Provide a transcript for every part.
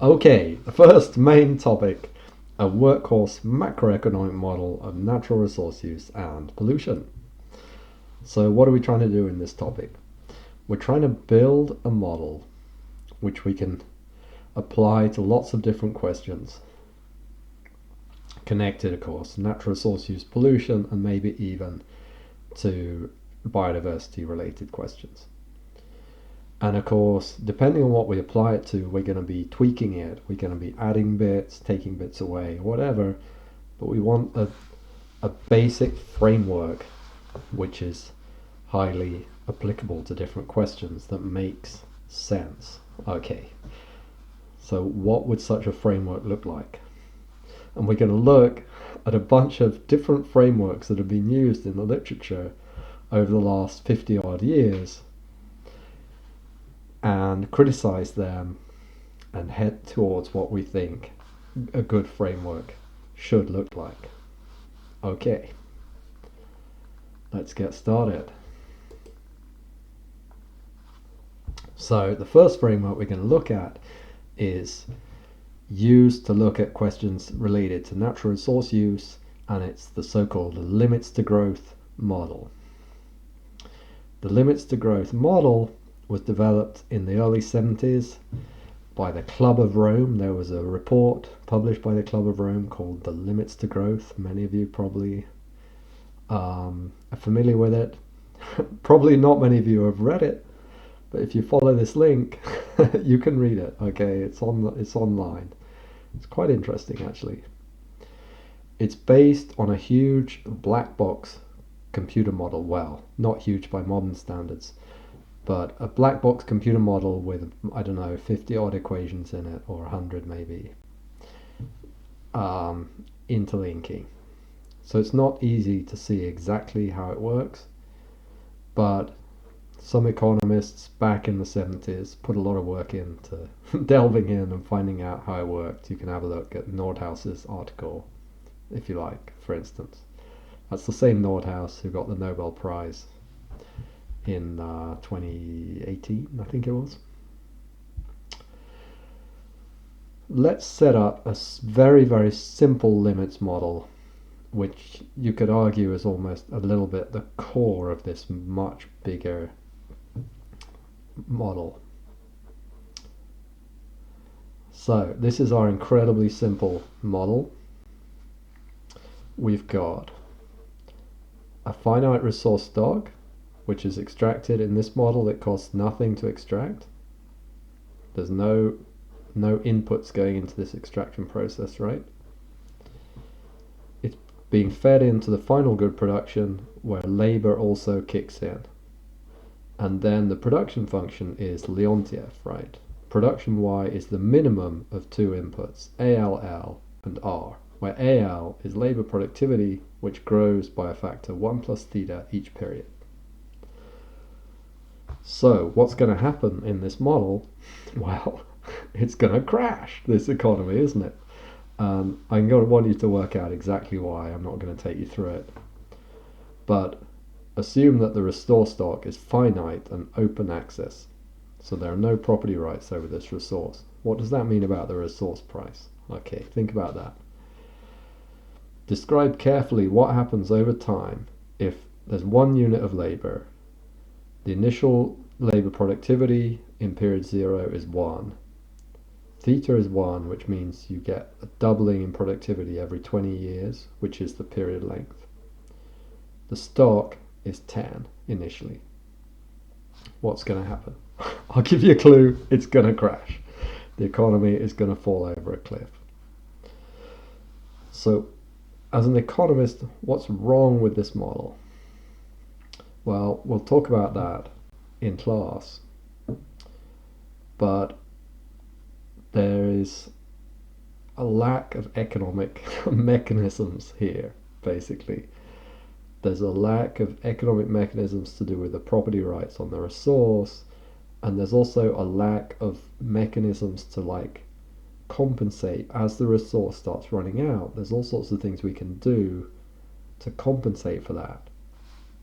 Okay, the first main topic, a workhorse macroeconomic model of natural resource use and pollution. So what are we trying to do in this topic? We're trying to build a model which we can apply to lots of different questions. Connected, of course, natural resource use, pollution, and maybe even to biodiversity related questions. And of course, depending on what we apply it to, we're going to be tweaking it. We're going to be adding bits, taking bits away, whatever. But we want a basic framework which is highly applicable to different questions that makes sense. Okay, so what would such a framework look like? And we're going to look at a bunch of different frameworks that have been used in the literature over the last 50 odd years and criticize them and head towards what we think a good framework should look like. Okay, let's get started. So the first framework we're going to look at is used to look at questions related to natural resource use, and it's the so-called limits to growth model. The limits to growth model was developed in the early 70s by the Club of Rome. There was a report published by the Club of Rome called The Limits to Growth. Many of you probably are familiar with it. Probably not many of you have read it, but if you follow this link, you can read it. Okay, it's online. It's quite interesting, actually. It's based on a huge black box computer model. Well, not huge by modern standards, but a black box computer model with, I don't know, 50 odd equations in it, or 100 maybe, interlinking. So it's not easy to see exactly how it works, but some economists back in the 70s put a lot of work into delving in and finding out how it worked. You can have a look at Nordhaus's article, if you like, for instance. That's the same Nordhaus who got the Nobel Prize in 2018, I think it was. Let's set up a very, very simple limits model, which you could argue is almost a little bit the core of this much bigger model. So this is our incredibly simple model. We've got a finite resource stock, which is extracted in this model. It costs nothing to extract. There's no inputs going into this extraction process, right? It's being fed into the final good production where labor also kicks in. And then the production function is Leontief, right? Production Y is the minimum of two inputs, ALL and R, where AL is labor productivity, which grows by a factor 1 plus theta each period. So what's going to happen in this model? Well, it's going to crash, this economy, isn't it? I'm going to want you to work out exactly why. I'm not going to take you through it. But assume that the restore stock is finite and open access. So there are no property rights over this resource. What does that mean about the resource price? Okay, think about that. Describe carefully what happens over time if there's 1 unit of labor. The initial labor productivity in period 0 is 1. Theta is 1, which means you get a doubling in productivity every 20 years, which is the period length. The stock is 10 initially. What's going to happen? I'll give you a clue. It's going to crash. The economy is going to fall over a cliff. So, as an economist, what's wrong with this model? Well, we'll talk about that in class. But there is a lack of economic mechanisms here, basically. There's a lack of economic mechanisms to do with the property rights on the resource, and there's also a lack of mechanisms to compensate as the resource starts running out. There's all sorts of things we can do to compensate for that,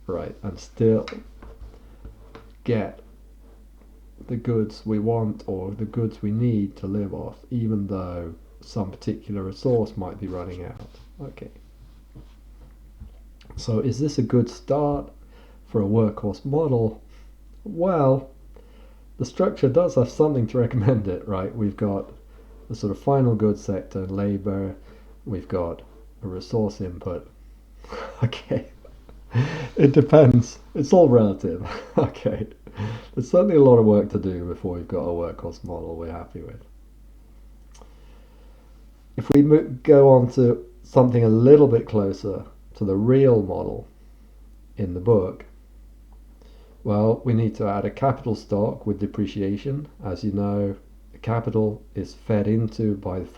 right, and still get the goods we want or the goods we need to live off, even though some particular resource might be running out. Okay. So is this a good start for a workhorse model? Well, the structure does have something to recommend it, right? We've got the sort of final goods sector, labor, we've got a resource input. Okay. It depends. It's all relative. Okay. There's certainly a lot of work to do before we've got a workhorse model we're happy with. If we go on to something a little bit closer to the real model in the book, well, we need to add a capital stock with depreciation. As you know, the capital is fed into by the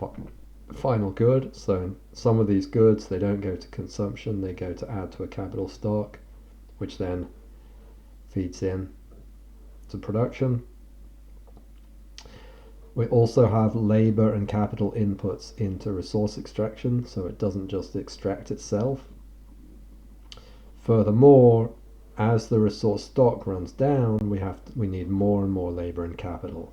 final good. So some of these goods, they don't go to consumption, they go to add to a capital stock, which then feeds in to production. We also have labor and capital inputs into resource extraction, so it doesn't just extract itself. Furthermore, as the resource stock runs down, we need more and more labor and capital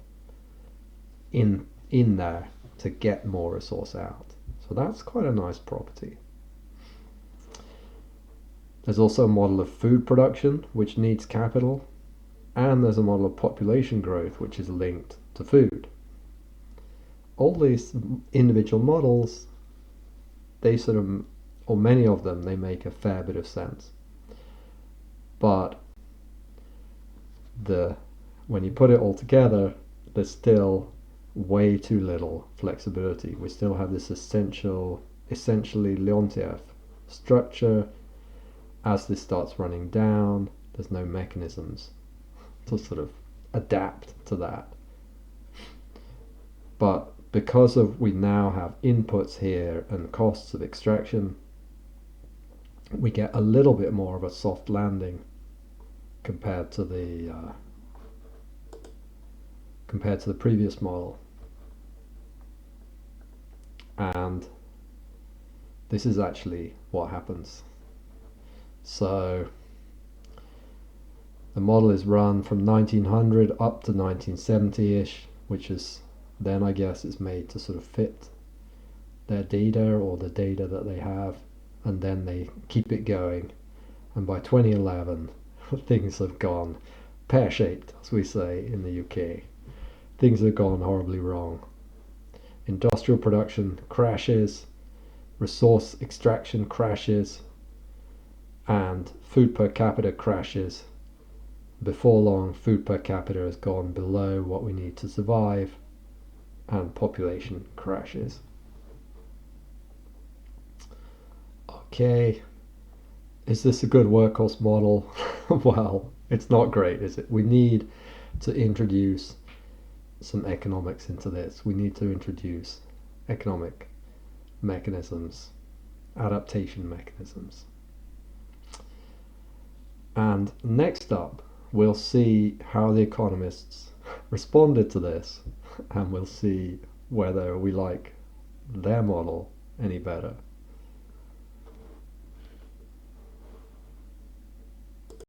in there to get more resource out. So that's quite a nice property. There's also a model of food production, which needs capital, and there's a model of population growth, which is linked to food. All these individual models, they sort of, or many of them, they make a fair bit of sense. But when you put it all together, there's still way too little flexibility. We still have this essentially Leontief structure. As this starts running down, there's no mechanisms to sort of adapt to that. But because we now have inputs here and costs of extraction, we get a little bit more of a soft landing compared to the previous model. And this is actually what happens. So the model is run from 1900 up to 1970-ish, which is then, I guess, it's made to sort of fit their data or the data that they have, and then they keep it going. And by 2011, things have gone pear-shaped, as we say in the UK. Things have gone horribly wrong. Industrial production crashes, resource extraction crashes, and food per capita crashes. Before long, food per capita has gone below what we need to survive, and population crashes. Okay, is this a good workhorse model? Well, it's not great, is it? We need to introduce some economics into this. We need to introduce economic mechanisms, adaptation mechanisms. And next up, we'll see how the economists responded to this, and we'll see whether we like their model any better.